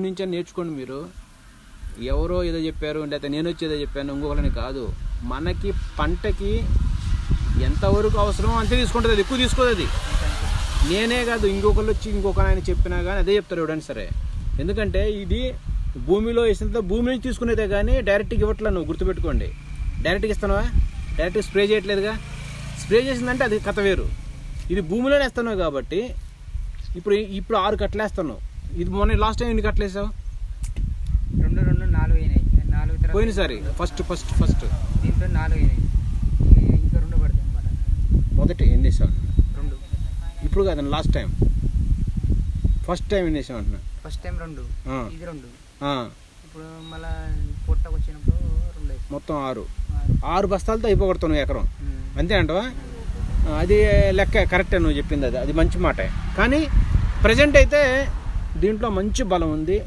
నుంచి నేర్చుకోండి మీరు. ఎవరో ఏదో చెప్పారు లేకపోతే నేను వచ్చి ఏదో చెప్పాను ఇంకొకరిని కాదు. మనకి పంటకి ఎంతవరకు అవసరమో అంతే తీసుకుంటుంది, అది ఎక్కువ తీసుకోదు. అది నేనే కాదు ఇంకొకరు వచ్చి ఇంకొక ఆయన చెప్పినా కానీ అదే చెప్తారు ఎవడైనా సరే. ఎందుకంటే ఇది భూమిలో వేసినంత భూమి నుంచి తీసుకునేదే కానీ డైరెక్ట్గా ఇవ్వట్లే. నువ్వు గుర్తుపెట్టుకోండి. డైరెక్ట్గా ఇస్తున్నావా? డైరెక్ట్గా స్ప్రే చేయట్లేదుగా. స్ప్రే చేసిందంటే అది కథ వేరు. ఇది భూమిలోనే వేస్తున్నావు కాబట్టి ఇప్పుడు 6 కట్టలు వేస్తున్నావు. ఇది మొన్న లాస్ట్ టైం ఎన్ని కట్టలు వేసావు? 2 4 అయినాయి. 4 పోయినసారి ఫస్ట్ దీంట్లో 4 అయినాయి. ఇంకా 2 పడతాయి అన్నమాట. మొదటి ఎన్ని వేసావు? 2. ఇప్పుడు కాదండి, లాస్ట్ టైం ఫస్ట్ టైం ఎన్ని వేసావు అంటున్నా? ఫస్ట్ టైం 2, ఇది 2. ఇప్పుడు మళ్ళీ పొట్టకు వచ్చినప్పుడు 2 వేసాం. మొత్తం 6 బస్తాలతో అయిపోగొడుతున్నావు ఎకరం. అంతే అంటవా? అది లెక్క కరెక్టే నువ్వు చెప్పింది. అది మంచి మాట. కానీ ప్రజెంట్ అయితే దీంట్లో మంచి బలం ఉంది.